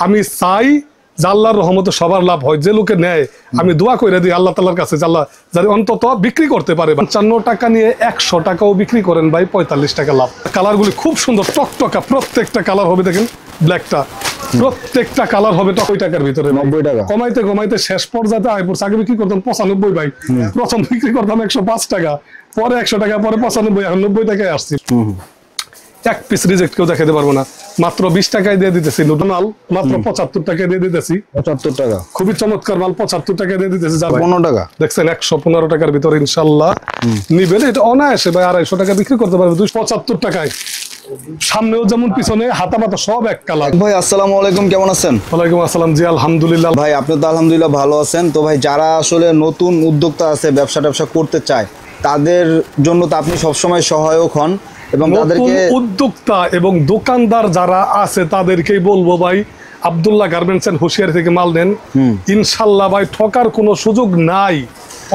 আমি চাই যে আল্লাহর রহমতে সবার লাভ হয়, যে লোকে নেয় আমি দোয়া করে দিই আল্লাহ তাআলার কাছে যে আল্লাহ যাতে অন্তত বিক্রি করতে পারে। 55 টাকা নিয়ে 100 টাকাও বিক্রি করেন ভাই, 45 টাকা লাভ। কালারগুলি খুব সুন্দর টকটকা, প্রত্যেকটা কালার হবে দেখেন ব্ল্যাকটা, প্রত্যেকটা কালার হবে 90 টাকার ভিতরে। 90 টাকা কমাইতে কমাইতে শেষ পর্যায়ে আয় পড়ছে। আগে বিক্রি করতাম 95 ভাই, প্রথম বিক্রি করতাম 105 টাকা, পরে 100 টাকা, পরে 95, এখন 90 টাকায় আসছি। এক পিস রিজেক্ট কেউ দেখাতে পারবো না, মাত্র 20 টাকায় দিয়ে দিতেছি। নতুন মাল মাত্র 75 টাকায় দিয়ে দিতেছি। 75 টাকা খুবই চমৎকার মাল, 75 টাকায় দিয়ে দিতেছি। 15 টাকা দেখছেন 115 টাকার ভিতরে ইনশাল্লাহ নিবেন। এটা অনায়াসে ভাই 250 টাকা বিক্রি করতে পারবে 275 টাকায়। সামনেও যেমন পিছনে হাতা মাথা সব এক কালার। ভাই আসসালামু আলাইকুম, কেমন আছেন? ওয়ালাইকুম আসসালাম, জি আলহামদুলিল্লাহ। ভাই আপনি তো আলহামদুলিল্লাহ ভালো আছেন। তো ভাই যারা আসলে নতুন উদ্যোক্তা আছে, ব্যবসা করতে চায়, তাদের জন্য তো আপনি সবসময় সহায়ক হন এবং তাদেরকে উদ্যোক্তা এবং দোকানদার যারা আছে তাদেরকেই বলবো ভাই আব্দুল্লাহ গার্মেন্টস এন্ড হুশিয়ারি থেকে মাল নেন। ইনশাল্লাহ ভাই ঠকার কোনো সুযোগ নাই।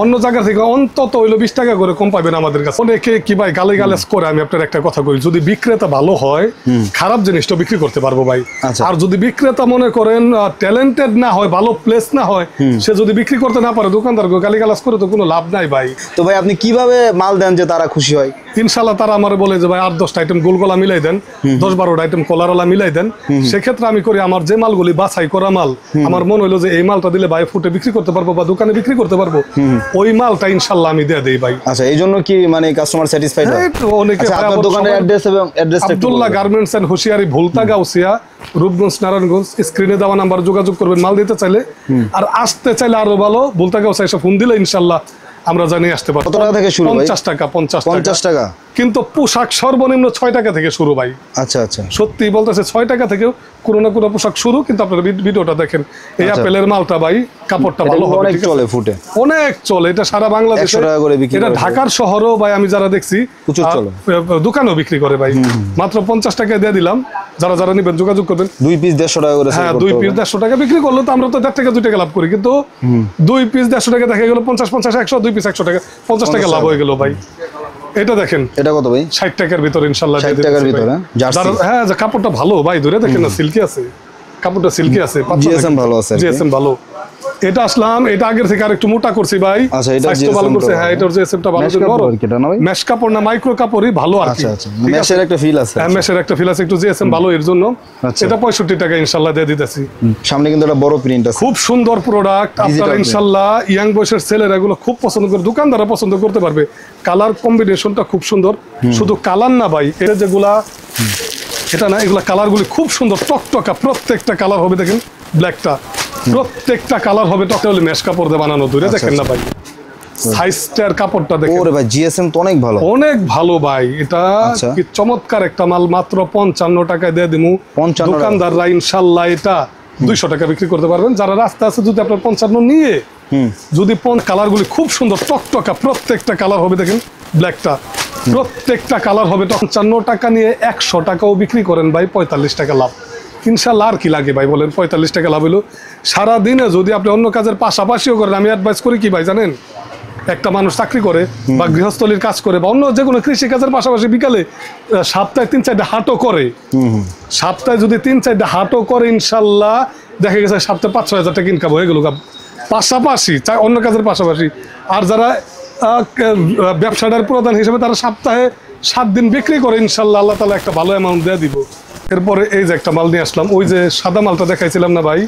অন্য জায়গা থেকে অন্তত হইলো 20 টাকা করে কম পাবেন আমাদের কাছে। অনেকে কি ভাই গালিগালাজ করে, আমি আপনার একটা কথা কই, যদি বিক্রেতা ভালো হয় খারাপ জিনিসটা বিক্রি করতে পারবো ভাই। আর যদি বিক্রেতা মনে করেন ট্যালেন্টেড না হয়, ভালো প্লেস না হয়, সে যদি বিক্রি করতে না পারে, দোকানদার গালিগালাজ করে তো কোনো লাভ নাই ভাই। তো ভাই আপনি কিভাবে মাল দেন যে তারা খুশি হয়? ইনশাল্লাহ তারা আমার বলে যে ভাই 8-10টা আইটেম গোলগলা মিলাই দেন, 10-12টা আইটেম কলারওয়ালা মিলাই দেন। সেক্ষেত্রে আমি করি আমার যে মালগুলি বাছাই করা মাল, আমার মনে হলো যে এই মালটা দিলে ভাই ফুটে বিক্রি করতে পারবো বা দোকানে বিক্রি করতে পারবো, ওই মালটা ইনশাল্লাহ আমি দিয়ে দেই ভাই। আচ্ছা, এই জন্য কি মানে কাস্টমার স্যাটিসফাইড হয়? অনেকে আপনার দোকানের অ্যাড্রেস এবং address Abdullah garments and hosiery, Bhulta Gausia, Rupganj, Narayanganj. স্ক্রিনে দেওয়া নাম্বার যোগাযোগ করবেন মাল দিতে চাইলে, আর আসতে চাইলে আরো ভালো ভুলতা গাউসিয়া এসে ফোন দিলে ইনশাল্লাহ আমরা জানিয়ে আসতে পারবো। কত টাকা থেকে শুরু? 50 টাকা। 50 টাকা, কিন্তু পোশাক সর্বনিম্ন 6 টাকা থেকে শুরু ভাই। আচ্ছা আচ্ছা, সত্যি বলতেছে 6 টাকা থেকেও কোনো না কোনো পোশাক শুরু। কিন্তু আপনারা ভিডিওটা দেখেন, এই আপেলের মালটা ভাই কাপড়টা ভালো হবে, অনেক চলে, ফুটে অনেক চলে। এটা সারা বাংলাদেশে 100 টাকা করে বিক্রি করে। এটা ঢাকার শহরেও ভাই আমি যারা দেখছি প্রচুর চলে, দোকানেও বিক্রি করে ভাই। মাত্র 50 টাকায় দিয়ে দিলাম, যারা যারা নিবেন যোগাযোগ করবেন। 2 পিস 150 টাকা করে। হ্যাঁ, 2 পিস 150 টাকা বিক্রি করলে তো আমরা তো 1.5 টাকা 2 টাকা লাভ করি। কিন্তু 2 পিস 150 টাকা দেখা গেল 50 50 100, 2 পিস 100 টাকা, 50 টাকা লাভ হয়ে গেল ভাই। এটা দেখেন, এটা কত ভাই? 60 টাকার ভিতরে ইনশাআল্লাহ। 60 টাকার ভিতরে হ্যাঁ, যে কাপড়টা ভালো ভাই, ধরে দেখেন না, সিল্কি আছে কাপড়টা, সিল্কি আছে, জিএসএম ভালো আছে, জিএসএম ভালো। এটা আসলাম, এটা আগের থেকে আরেকটু মোটা করছি ভাই। আচ্ছা, এটা ভালো করছে। হ্যাঁ, এটার জিএসএমটা ভালো, মেশ কাপড় না মাইক্রো কাপড়ই ভালো আর কি। আচ্ছা আচ্ছা, মেশের একটা ফিল আছে। হ্যাঁ, মেশের একটা ফিল আছে, একটু জিএসএম ভালো এর জন্য। এটা 65 টাকা ইনশাআল্লাহ দিয়ে দিতেছি। সামনে কিন্তু একটা বড় প্রিন্ট আছে, খুব সুন্দর প্রোডাক্ট। আপনারা ইনশাআল্লাহ ইয়াং বয়সের ছেলেরা এগুলো খুব পছন্দ করে, দোকানদাররা পছন্দ করতে পারবে। কালার কম্বিনেশনটা খুব সুন্দর। শুধু কালার না ভাই, এটা যেগুলা এটা না, এগুলা কালারগুলি খুব সুন্দর টকটকা, প্রত্যেকটা কালার হবে দেখেন ব্ল্যাকটা, প্রত্যেকটা কালার হবে টকটা, হলে মেশ কাপড় দিয়ে বানানো। দূরে দেখেন না ভাই, সাইজটার কাপড়টা দেখেন। ওরে ভাই, জিএসএম তো অনেক ভালো, অনেক ভালো ভাই। এটা কি চমৎকার একটা মাল, মাত্র 55 টাকায় দিয়ে দিমু। দোকানদাররা ইনশাআল্লাহ এটা 200 টাকা বিক্রি করতে পারবেন। যারা রাস্তা আছে, যদি আপনার 55 নিয়ে যদি কালারগুলি খুব সুন্দর টকটকা, প্রত্যেকটা কালার হবে দেখেন ব্ল্যাকটা, প্রত্যেকটা কালার হবে 55 টাকা নিয়ে 100 টাকাও বিক্রি করেন ভাই, 45 টাকা লাভ। ইনশাআল্লাহ আর কি লাগে ভাই বলেন, 45 টাকা লাভ হলো। সারাদিনে যদি আপনি অন্য কাজের পাশাপাশিও করেন, আমি অ্যাডভাইস করি কি ভাই জানেন, একটা মানুষ চাকরি করে বা গৃহস্থলীর কাজ করে বা অন্য যে কোনো কৃষি কাজের পাশাপাশি বিকালে সপ্তাহে 3-4টা হাটও করে। সপ্তাহে যদি 3-4টা হাটও করে, ইনশাল্লাহ দেখা গেছে সপ্তাহে 5-6 হাজার টাকা ইনকাম হয়ে গেল পাশাপাশি, অন্য কাজের পাশাপাশি। আর যারা ব্যবসাটার প্রধান হিসেবে তারা সপ্তাহে 7 দিন বিক্রি করে, ইনশাল্লাহ আল্লাহ তাআলা একটা ভালো অ্যামাউন্ট দিয়ে দিব। এরপরে এই যে একটা মাল নিয়ে আসলাম, ওই যে সাদা মালটা দেখাইছিলাম না ভাই,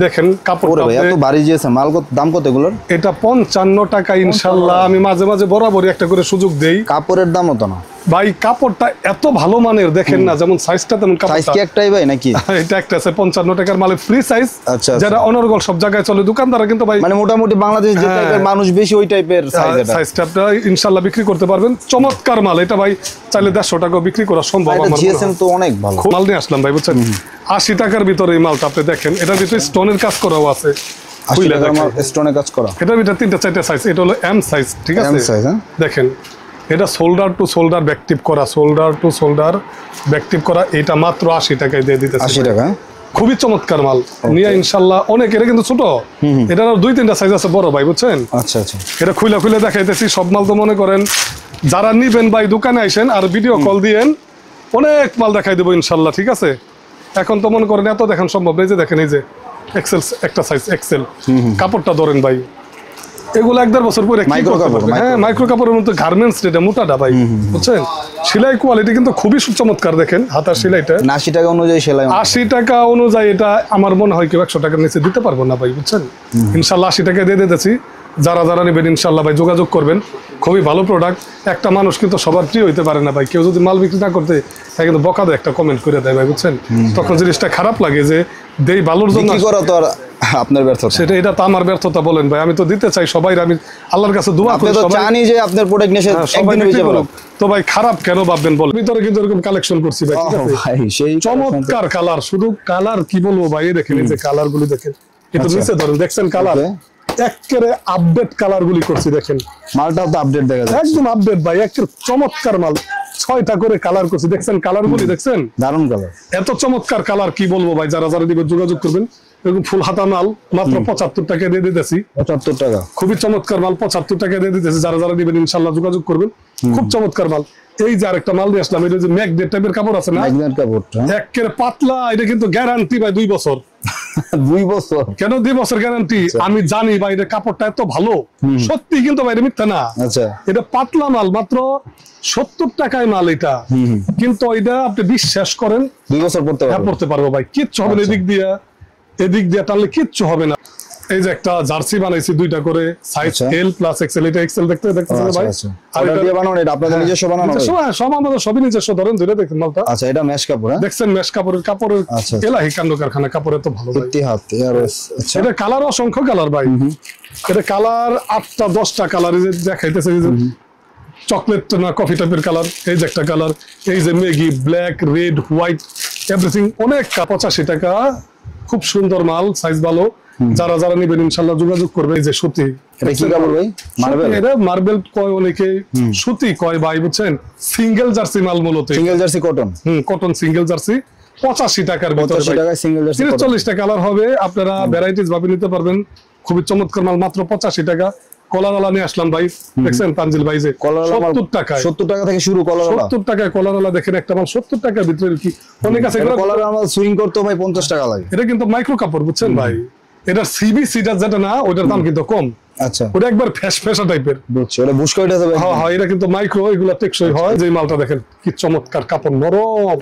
দেখেন কাপড়টা এত ভারী জিএসএম মাল। দাম কত এগুলোর? এটা 55 টাকা ইনশাআল্লাহ। আমি মাঝে মাঝে বরাবরই একটা করে সুযোগ দেই। কাপড়ের দাম হতো না ভাই, কাপড়টা এত ভালো মানের দেখেন না, যেমন সাইজটা তেমন কাপড়টা। সাইজ কি একটাই ভাই নাকি? এটা একটা আছে 55 টাকার মালে ফ্রি সাইজ, যেটা অনর্গল সব জায়গায় চলে। দোকানদাররা কিন্তু ভাই মানে মোটামুটি বাংলাদেশ যে টাইপের মানুষ বেশি, ওই টাইপের সাইজটা আপনারা ইনশাআল্লাহ বিক্রি করতে পারবেন। চমৎকার মাল এটা ভাই, চাইলে 150 টাকা বিক্রি করা সম্ভব। আমার জিএসএম তো অনেক ভালো মাল নিয়ে আসলাম ভাই, বুঝছেন। 80 টাকার ভিতরে এই মালটা আপনি দেখেন, এটার ভিতরে স্টোনের কাজ করাও আছে, স্টোনের কাজ করা। এটার ভিতরে 3-4টা সাইজ। এটা হলো এম সাইজ, ঠিক আছে। দেখেন, এটা শোল্ডার টু শোল্ডার ব্যাকটিভ করা, শোল্ডার টু শোল্ডার ব্যাকটিভ করা। এটা মাত্র 80 টাকায় দিয়ে দিতে। 80 টাকা, খুবই চমৎকার মাল নিয়ে ইনশাআল্লাহ অনেক। এটা কিন্তু ছোট, এটার 2-3টা সাইজ আছে বড় ভাই, বুঝছেন। আচ্ছা আচ্ছা, এটা খুলে খুলে দেখাইতেছি। সব মাল তো মনে করেন যারা নিবেন ভাই দোকানে আইসেন আর ভিডিও কল দিয়েন, অনেক মাল দেখাই দেবো ইনশাআল্লাহ, ঠিক আছে। এখন তো মনে করেন এত দেখান সম্ভব, এই যে দেখেন এই যে এক্সেল একটা সাইজ এক্সেল, কাপড়টা ধরেন ভাই, এগুলো 1-1.5 বছর পরে হ্যাঁ মাইক্রো কাপড়ের মধ্যে গার্মেন্টস, এটা মোটাটা ভাই, বুঝছেন? সেলাই কোয়ালিটি কিন্তু খুবই চমৎকার, দেখেন হাতার সেলাইটা 80 টাকা অনুযায়ী সেলাই, 80 টাকা অনুযায়ী এটা আমার মনে হয় কেউ 100 টাকার নিচে দিতে পারবো না ভাই, বুঝছেন? ইনশাল্লাহ 80 টাকা দিয়ে দিতেছি, যারা যারা নেবেন ইনশাল্লাহ ভাই যোগাযোগ করবেন, খুবই ভালো প্রোডাক্ট। একটা মানুষ কিন্তু সবার প্রিয় হইতে পারে না ভাই, কেউ যদি মাল বিক্রি না করতে তাই কিন্তু বকা দেয়, একটা কমেন্ট করে দেয় ভাই, বুঝছেন? তখন জিনিসটা খারাপ লাগে যে দেই ভালোর জন্য, কি করা তো আর আপনার ব্যর্থতা, সেটা এটা তো আমার ব্যর্থতা বলেন ভাই, আমি তো দিতে চাই সবাই, আমি আল্লাহর কাছে দোয়া করি সবাই জানি যে আপনার প্রোডাক্ট নিয়ে সবাই বিক্রি করুক, তো ভাই খারাপ কেন ভাববেন বলেন? ভিতরে কিন্তু এরকম কালেকশন করছি ভাই, ঠিক আছে? ভাই সেই চমৎকার কালার, শুধু কালার কি বলবো ভাই, দেখেন এই যে কালার গুলি দেখেন, একটু নিচে ধরেন, দেখছেন কালার, একেবারে আপডেট কালার গুলি করছি, দেখেন মালটাও তো আপডেট দেখা যায়, একদম আপডেট ভাই, একেবারে চমৎকার মাল, 6টা করে কালার করছি, দেখছেন কালার গুলি, দেখছেন দারুণ কালার, এত চমৎকার কালার কি বলবো ভাই, যারা যারা দিবে যোগাযোগ করবেন। এরকম ফুল হাতা মাল মাত্র 75 টাকা দিয়ে দিতেছি, 75 টাকা, খুবই চমৎকার মাল, 75 টাকা দিয়ে দিতেছি, যারা যারা দিবেন ইনশাল্লাহ যোগাযোগ করবেন, খুব চমৎকার মাল। এই যে আরেকটা মাল দিয়ে আসলাম, এটা যে ম্যাগনেট টাইপের কাপড় আছে না, ম্যাগনেট কাপড়টা একেবারে পাতলা, এটা কিন্তু গ্যারান্টি ভাই 2 বছর। 2 বছর কেন 2 বছর গ্যারান্টি? আমি জানি ভাই এটা কাপড়টা এত ভালো, সত্যি কিন্তু ভাই এটা মিথ্যা না। আচ্ছা, এটা পাতলা মাল, মাত্র 70 টাকায় মাল এটা, কিন্তু এটা আপনি বিশ্বাস করেন 2 বছর পড়তে পারবো ভাই, কিচ্ছু হবে না, এদিক দিয়ে টানলে কিচ্ছু হবে না। এই যে একটা জার্সি বানাইছি 2টা করে, সাইজ এল প্লাস এক্সেল, এটা এক্সেল দেখতে দেখতেছেন ভাই, আর এটা দিয়ে বানানো, এটা আপনাদের নিজস্ব বানানো ভাই? সব আমাদের সবই নিজস্ব, ধরেন ধরে দেখেন মালটা। আচ্ছা, এটা মেশ কাপড়, হ্যাঁ দেখছেন মেশ কাপড়ের এলাহি কাণ্ড কারখানা, কাপড় এত ভালো ভাই, আচ্ছা, এটা কালার অসংখ্য কালার ভাই, এটা কালার 8টা 10টা কালার দেখাইতেছে, চকলেট না কফি টাইপের কালার, এই যে একটা কালার, এই যে Maggi black red white everything, অনেক 85 টাকা, খুব সুন্দর মাল, সাইজ ভালো, যারা যারা নেবেন ইনশাআল্লাহ যোগাযোগ করবে। এই যে সুতি, এটা কি কাপড় ভাই? মার্বেল, এটা মার্বেল কয় অনেকে, সুতি কয় ভাই, বুঝছেন? সিঙ্গেল জার্সি মাল, মূলত single jersey cotton, cotton single jersey 85 টাকার ভিতরে, 85 টাকায় সিঙ্গেল জার্সি, 30-40টা কালার হবে, আপনারা ভ্যারাইটিস ভাবে নিতে পারবেন, খুবই চমৎকার মাল, মাত্র 85 টাকা। কলারওয়ালা নিয়ে আসলাম ভাই, দেখছেন তানজিল ভাই, যে 70 টাকায়, 70 টাকা থেকে শুরু কলারওয়ালা, 70 টাকায় কলারওয়ালা, দেখেন একটা মাল 70 টাকার ভিতরে, কি অনেক আছে কলারওয়ালা সুইং করতে ভাই 50 টাকা লাগে, এটা কিন্তু মাইক্রো কাপড়, বুঝছেন ভাই? এটা সিবিসিটা যেটা না, ওইটার দাম কিন্তু কম, আচ্ছা, ওটা একবার ফ্যাশা টাইপের, বুঝছি, ওটা বুশ কয়টা আছে ভাই? হ্যাঁ, এটা কিন্তু মাইক্রো, এগুলো টেকসই হয়। যে মালটা দেখেন কি চমৎকার কাপড়, নরম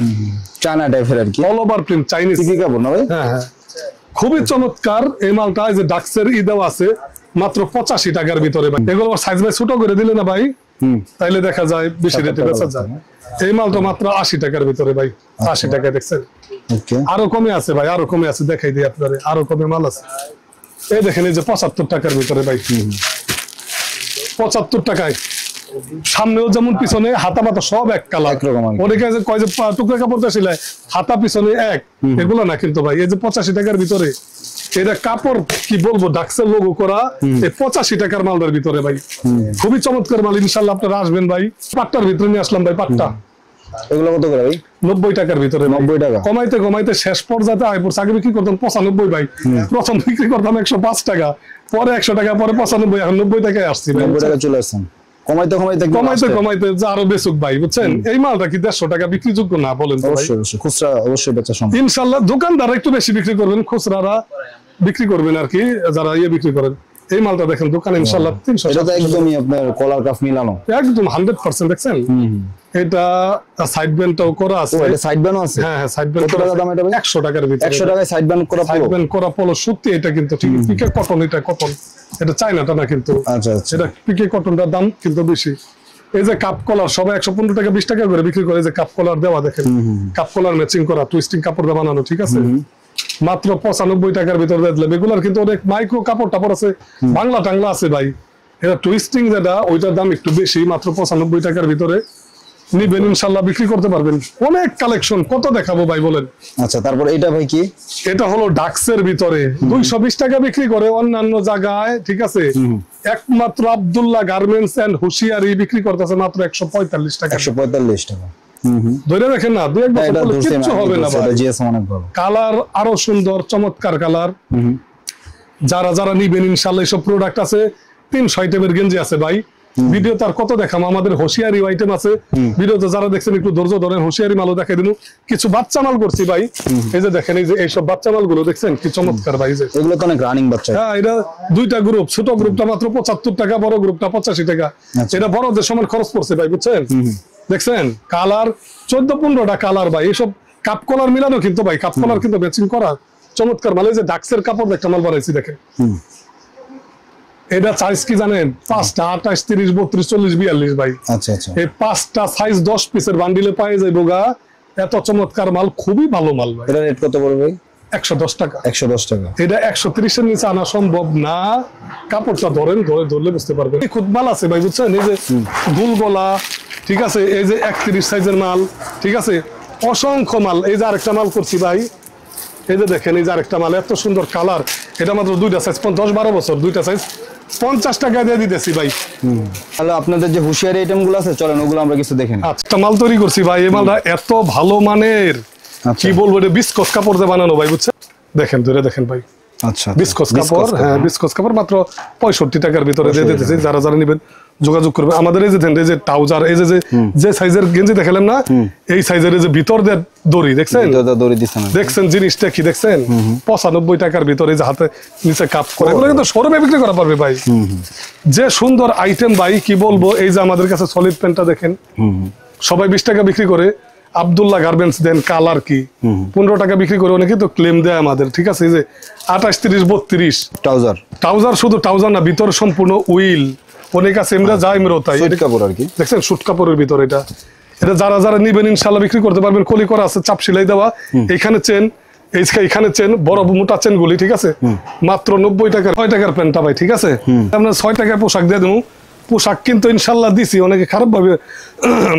চায়না টাইপের আর কি, অল ওভার প্রিন্ট, চাইনিজ কি কাপড় না ভাই? হ্যাঁ, খুবই চমৎকার এই মালটা। এই যে ডাক্সের ঈদেও আছে, মাত্র 85 টাকার ভিতরে ভাই, এগুলো সাইজ ভাই ছোট করে দিলে না ভাই, তাইলে দেখা যায় বেশি রেটে বেচা যায়। এই মালটা মাত্র 80 টাকার ভিতরে ভাই, 80 টাকায়, দেখছেন? আরো কমে আছে ভাই, আরো কমে আছে, দেখাই দিই আপনারে, আরো কমে মাল আছে। এই দেখেন, এই যে 75 টাকার ভিতরে ভাই, 75 টাকায়, সামনেও যেমন পিছনে হাতা মাথা সব এক কালার, অনেকে কয় যে টুকরা কাপড়টা সিলাই, হাতা পিছনে এক, এগুলো না কিন্তু ভাই। এই যে 85 টাকার ভিতরে, এটা কাপড় কি বলবো, ডাক্সের লোগো করা, এই 85 টাকার মালটার ভিতরে ভাই, খুবই চমৎকার মাল। ইনশাল্লাহ আপনারা আসবেন ভাই। পাট্টার ভিতরে নিয়ে আসলাম ভাই, পাট্টা এগুলো কত করে ভাই? 90 টাকার ভিতরে, 90 টাকা, কমাইতে কমাইতে শেষ পর্যায়ে আয় পড়ছে। আগে বিক্রি করতাম 95 ভাই, প্রথম বিক্রি করতাম 105 টাকা, পরে 100 টাকা, পরে 95, এখন 90 টাকায় আসছি ভাই, 90 টাকা চলে আসছেন। কমাইতে কমাইতে কমাইতে কমাইতে যে আরো বেচুক ভাই, বুঝছেন? এই মালটা কি 150 টাকা বিক্রিযোগ্য না বলেন তো ভাই? অবশ্যই অবশ্যই, খুচরা অবশ্যই বেচা সম্ভব। ইনশাআল্লাহ দোকানদার একটু বেশি বিক্রি করবেন, খুচরারা বিক্রি করবেন আর কি, যারা বিক্রি করেন। এই মালটা দেখেন দোকানে ইনশাআল্লাহ 300, এটা তো একদমই আপনার কলার কাফ মিলানো, একদম 100%, দেখছেন? এটা সাইড ব্যান্ডটাও করা আছে, এটা সাইড ব্যান্ড আছে, হ্যাঁ সাইড ব্যান্ড। কত টাকা দাম এটা ভাই? 100 টাকার ভিতরে, 100 টাকায় সাইড ব্যান্ড করা, সাইড ব্যান্ড করা পলো, সত্যি এটা কিন্তু ঠিক পিকে কটন, এটা কটন, এটা চায়নাটা না কিন্তু, আচ্ছা আচ্ছা, এটা পিকে কটনটার দাম কিন্তু বেশি। এই যে কাপ কলার সবাই 115 টাকা 20 টাকা করে বিক্রি করে, যে কাপ কলার দেওয়া দেখেন, কাপ কলার ম্যাচিং করা, টুইস্টিং কাপড় দিয়ে বানানো, ঠিক আছে? মাত্র 95 টাকার ভিতরে দিলাম। এগুলার কিন্তু অনেক মাইক্রো কাপড় টাপড় আছে, বাংলা টাংলা আছে ভাই। এটা টুইস্টিং যেটা, ওইটার দাম একটু বেশি, মাত্র 95 টাকার ভিতরে নিবেন, ইনশাআল্লাহ বিক্রি করতে পারবেন। অনেক কালেকশন, কত দেখাবো ভাই বলেন? আচ্ছা, তারপর এটা ভাই কি? এটা হলো ডাক্সের ভিতরে 220 টাকা বিক্রি করে অন্যান্য জায়গায়, ঠিক আছে? একমাত্র আব্দুল্লাহ গার্মেন্টস এন্ড হুশিয়ারি বিক্রি করতেছে মাত্র 145 টাকা। 145 টাকা ধরে রাখেন না, 2-1 বছর পরে কিচ্ছু হবে না ভাই। কালার আরো সুন্দর, চমৎকার কালার। যারা যারা নিবেন ইনশাআল্লাহ, সব প্রোডাক্ট আছে। 300 আইটেমের গেঞ্জি আছে ভাই, ভিডিওতে আর কত দেখাম, আমাদের হোশিয়ারি আইটেম আছে ভিডিওতে, যারা দেখছেন একটু ধৈর্য ধরেন, হোশিয়ারি মালও দেখাই দিন। কিছু বাচ্চা মাল করছি ভাই, এই যে দেখেন, এই যে এইসব বাচ্চা মাল গুলো দেখছেন কি চমৎকার ভাই, যে এগুলো তো অনেক রানিং বাচ্চা। হ্যাঁ, এটা দুইটা গ্রুপ, ছোট গ্রুপটা মাত্র 75 টাকা, বড় গ্রুপটা 85 টাকা। এটা বড়দের সমান খরচ পড়ছে ভাই, বুঝছেন? দেখছেন কালার 14-15টা কালার ভাই, এইসব কাপ কলার মিলানো কিন্তু ভাই, কাপ কলার কিন্তু ম্যাচিং করা চমৎকার মাল। এই যে ডাক্সের কাপড় একটা মাল বানাইছি দেখেন, এটা সাইজ কি জানেন? 5টা 28, 30, 32, 40, 42 ভাই। আচ্ছা আচ্ছা, এই 5টা সাইজ 10 পিসের বান্ডিলে পাওয়া যায় বোগা, এত চমৎকার মাল, খুবই ভালো মাল ভাই। এটা রেট কত পড়বে ভাই? 110 টাকা। 110 টাকা। এটা 130 এর নিচে আনা সম্ভব না, কাপড়টা ধরলে বুঝতে পারবেন। খুব মাল আছে ভাই, বুঝছেন? এই যে দুল গলা, ঠিক আছে, এই যে 31 সাইজের মাল, ঠিক আছে, অসংখ্য মাল। এই যে আরেকটা মাল করছি ভাই, এই যে দেখেন, এই যে আরেকটা মাল, এত সুন্দর কালার। এটা মাত্র 2টা সাইজ, 10-12 বছর, 2টা সাইজ 50 টাকা দিয়ে দিতেছি ভাই। তাহলে আপনাদের যে হুঁশিয়ারি আইটেম গুলো আছে, চলেন ওগুলো আমরা কিছু দেখেন। আচ্ছা, মাল তৈরি করছি ভাই, এই মালটা এত ভালো মানের, কি বলবো, এটা বিস্কস কাপড় দিয়ে বানানো ভাই, বুঝছেন? দেখেন, ধরে দেখেন ভাই, আচ্ছা, বিস্কস কাপড়। হ্যাঁ, বিস্কস কাপড় মাত্র 65 টাকার ভিতরে দিয়ে দিতেছি। যারা যারা নেবেন যোগাযোগ করবে। আমাদের এই যে ট্রাউজার, এই যে সাইজের গেঞ্জি দেখালাম না, এই সাইজের এই যে ভিতর দিয়ে দড়ি, দেখছেন? দেখছেন জিনিসটা কি দেখছেন? 95 টাকার ভিতরে, এই যে হাতে নিচে কাপ করে, এগুলো কিন্তু শোরুমে বিক্রি করা পারবে ভাই। যে সুন্দর আইটেম ভাই, কি বলবো। এই যে আমাদের কাছে সলিড প্যান্টটা দেখেন, সবাই 20 টাকা বিক্রি করে। আব্দুল্লাহ গার্মেন্টস দেন কালার কি 15 টাকা বিক্রি করে, অনেকে তো ক্লেম দেয় আমাদের, ঠিক আছে? এই যে 28, 30, 32 ট্রাউজার, শুধু ট্রাউজার না, ভিতরে সম্পূর্ণ উইল, অনেক আছে এমরা যা এমরাও তাই। কাপড় আর কি, দেখছেন শুট কাপড়ের ভিতরে। এটা যারা যারা নিবেন ইনশাআল্লাহ বিক্রি করতে পারবেন। কলি করা আছে, চাপ সেলাই দেওয়া, এখানে চেন, এইখানে চেন, বড় মোটা চেন গুলি, ঠিক আছে, মাত্র 90 টাকা। 6 টাকার প্যান্টটা ভাই, ঠিক আছে, আপনার 6 টাকায় পোশাক দিয়ে দেবো। পোশাক কিন্তু ইনশাল্লাহ দিছি, অনেকে খারাপ ভাবে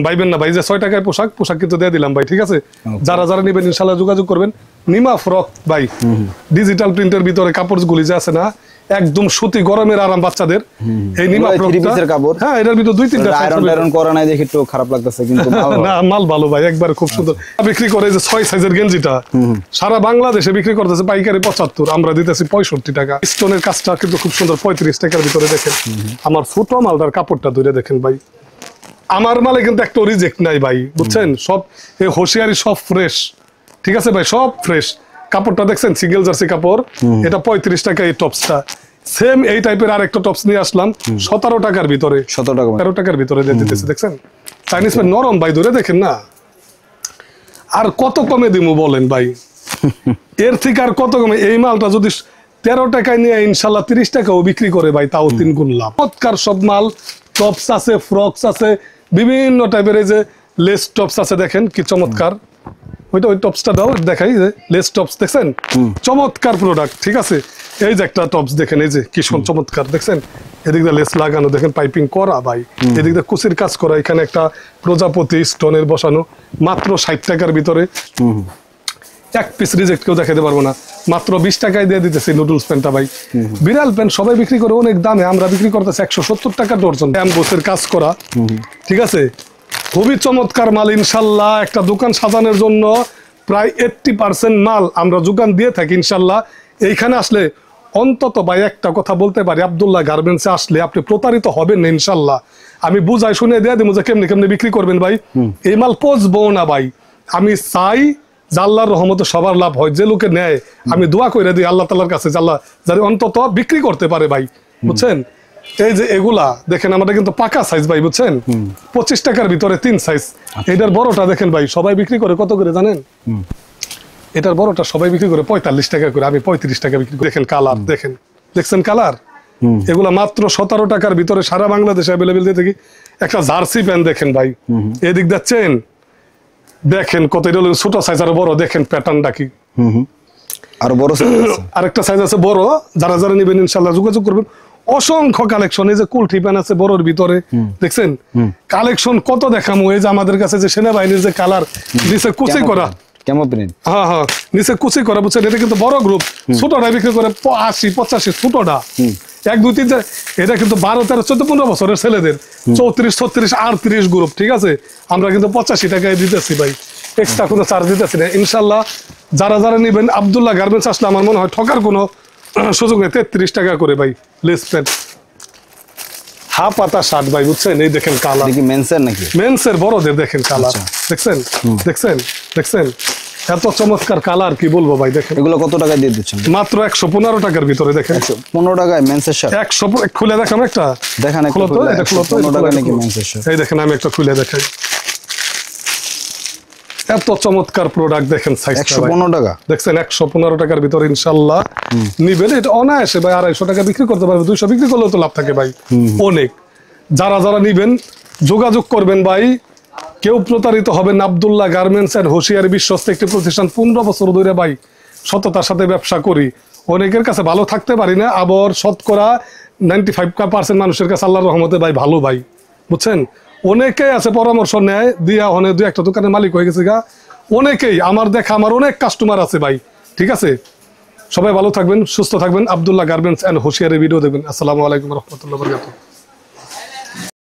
ভাইবেন না ভাই, যে 6 টাকায় পোশাক কিন্তু দিয়ে দিলাম ভাই, ঠিক আছে? যারা যারা নেবেন ইনশাল্লাহ যোগাযোগ করবেন। নিমা ফ্রক ভাই, ডিজিটাল প্রিন্টের ভিতরে কাপড় গুলি যে আছে না, একদম সুতি, গরমের আরাম বাচ্চাদের। এই নিমা ফ্রকটা, হ্যাঁ, এটার ভিতরে 2-3টা আয়রন করা নাই দেখে একটু খারাপ লাগতেছে, কিন্তু না, মাল ভালো ভাই, একবার খুব সুন্দর। বিক্রি করে যে 6 সাইজের গেঞ্জিটা সারা বাংলাদেশে বিক্রি করতেছে পাইকারি 75, আমরা দিতেছি 65 টাকা। স্টোনের কাজটা কিন্তু খুব সুন্দর, 35 টাকার ভিতরে। দেখেন আমার ফুটো মালটার কাপড়টা ধরে দেখেন ভাই, আমার মালে কিন্তু একটা রিজেক্ট নাই ভাই, বুঝছেন? সব এই হোশিয়ারি, সব ফ্রেশ, ঠিক আছে ভাই, সব ফ্রেশ। কাপড়টা দেখছেন, সিঙ্গেল জার্সি কাপড়, এটা 35 টাকা। এই টপসটা সেম এই টাইপের আরেকটা টপস নিয়ে আসলাম 17 টাকার ভিতরে, 17 টাকার ভিতরে দিয়ে দিতেছে, দেখছেন? চাইনিজ প্যান্ট নরম ভাই, ধরে দেখেন না। আর কত কমে দিমু বলেন ভাই? এর থেকে আর কত কমে? এই মালটা যদি 13 টাকায় নিয়ে ইনশাল্লাহ 30 টাকাও বিক্রি করে ভাই, তাও 3 গুণ লাভ। চমৎকার সব মাল, টপস আছে, ফ্রকস আছে, বিভিন্ন টাইপের। এই যে লেস টপস আছে, দেখেন কি চমৎকার। ওইটা ওই টপসটা দাও, দেখাই যে লেস টপস, দেখছেন? চমৎকার প্রোডাক্ট, ঠিক আছে? এই যে একটা টপস দেখেন, এই যে কি চমৎকার, দেখছেন? এদিক দিয়ে লেস লাগানো, দেখেন পাইপিং করা ভাই, এদিক দিয়ে কুচির কাজ করা, এখানে একটা প্রজাপতি স্টোনের বসানো, মাত্র 60 টাকার ভিতরে। এক পিস রিজেক্ট কেউ দেখাতে পারবো না, মাত্র 20 টাকায় দিয়ে দিতেছি নুডলস প্যান্টটা ভাই। বিড়াল প্যান্ট সবাই বিক্রি করে অনেক দামে, আমরা বিক্রি করতেছি 170 টাকা ডর্জন। অ্যাম্বোসের কাজ করা, ঠিক আছে, খুবই চমৎকার মাল। ইনশাল্লাহ একটা দোকান সাজানোর জন্য প্রায় 80% মাল আমরা যোগান দিয়ে থাকি ইনশাল্লাহ। এইখানে আসলে অন্তত ভাই একটা কথা বলতে পারি, আব্দুল্লাহ গার্মেন্টসে আসলে আপনি প্রতারিত হবেন না ইনশাল্লাহ। আমি বুঝাই শুনে দিয়ে দিব যে কেমনি কেমনি বিক্রি করবেন ভাই। এই মাল পচবো না ভাই, আমি চাই আল্লাহর রহমতে সবার লাভ হয়। যে লোকে নেয় আমি দোয়া করে দিই আল্লাহ তাআলার কাছে, আল্লাহ যাতে অন্তত বিক্রি করতে পারে ভাই, বুঝছেন? এই যে এগুলা দেখেন, আমাদের কিন্তু পাকা সাইজ ভাই, বুঝছেন? 25 টাকার ভিতরে 3 সাইজ। এটার বড়টা দেখেন ভাই, সবাই বিক্রি করে কত করে জানেন? এটার বড়টা সবাই বিক্রি করে 45 টাকা করে, আমি 35 টাকা বিক্রি করি। দেখেন কালার, দেখছেন কালার, এগুলা মাত্র 17 টাকার ভিতরে সারা বাংলাদেশে অ্যাভেলেবেল দিয়ে থাকি। একটা জার্সি প্যান্ট দেখেন ভাই, এদিক যাচ্ছেন, দেখেন কত, এটা ছোট সাইজ আর বড়, দেখেন প্যাটার্নটা কি। আরো বড় আরেকটা সাইজ আছে বড়, যারা যারা নেবেন ইনশাল্লাহ যোগাযোগ করবেন। অসংখ্য কালেকশন, এই যে কুলঠি প্যান্ট আছে বড়র ভিতরে, দেখছেন কালেকশন কত দেখামো। এই যে আমাদের কাছে যে সেনাবাহিনীর যে কালার, নিচে কুচি করা, হ্যাঁ হ্যাঁ, নিচে কুচি করা, বুঝছেন? এটা কিন্তু বড় গ্রুপ, ছোটটা বিক্রি করে 80, 85, ছোটটা 1, 2, 3, 4। এটা কিন্তু 12, 13, 14, 15 বছরের ছেলেদের 34, 36, 38 গ্রুপ, ঠিক আছে? আমরা কিন্তু 85 টাকায় দিতেছি ভাই, এক্সট্রা কোনো চার্জ দিতেছি না ইনশাল্লাহ। যারা যারা নেবেন আব্দুল্লাহ গার্মেন্টস আসলে আমার মনে হয় ঠকার কোনো সুযোগ নেই। 33 টাকা করে ভাই লেস প্যান্ট, হাফ পাতা শার্ট ভাই, বুঝছেন? এই দেখেন কালার, কি মেন্সের নাকি? মেন্সের বড়দের দেখেন কালার, দেখছেন দেখছেন দেখছেন, এত চমৎকার কালার কি বলবো ভাই। দেখেন এগুলো কত টাকা দিয়ে দিচ্ছেন? মাত্র 115 টাকার ভিতরে। দেখেন 15 টাকায় মেন্সের শার্ট। 100 খুলে দেখাম একটা, দেখেন খুলো তো, এটা খুলো তো, 15 টাকা নাকি মেন্সের শার্ট? এই দেখেন আমি একটা খুলে দেখাই, এত চমৎকার প্রোডাক্ট দেখেন। সাইজটা 115 টাকা, দেখছেন 115 টাকার ভিতরে ইনশাআল্লাহ নিবেন। এটা অনায়াসে ভাই 250 টাকা বিক্রি করতে পারবে, 200 বিক্রি করলেও তো লাভ থাকে ভাই অনেক। যারা যারা নিবেন যোগাযোগ করবেন ভাই, কেউ প্রতারিত হবেন। আব্দুল্লাহ গার্মেন্টস এন্ড হোশিয়ারি বিশ্বস্ত একটি প্রতিষ্ঠান, 15 বছর ধরে ভাই সততার সাথে ব্যবসা করি। অনেকের কাছে ভালো থাকতে পারি না, আবার শতকরা 95% মানুষের কাছে আল্লাহর রহমতে ভাই ভালো ভাই, বুঝছেন? অনেকেই আছে পরামর্শ নেয়, দিয়া হনে 2-1টা দোকানের মালিক হয়ে গেছে গা। অনেকেই আমার দেখা, আমার অনেক কাস্টমার আছে ভাই। ঠিক আছে, সবাই ভালো থাকবেন, সুস্থ থাকবেন। Abdullah garments and hosiery video দেখবেন। আসসালামু আলাইকুম রহমতুল্লাহ বরকাতুহু।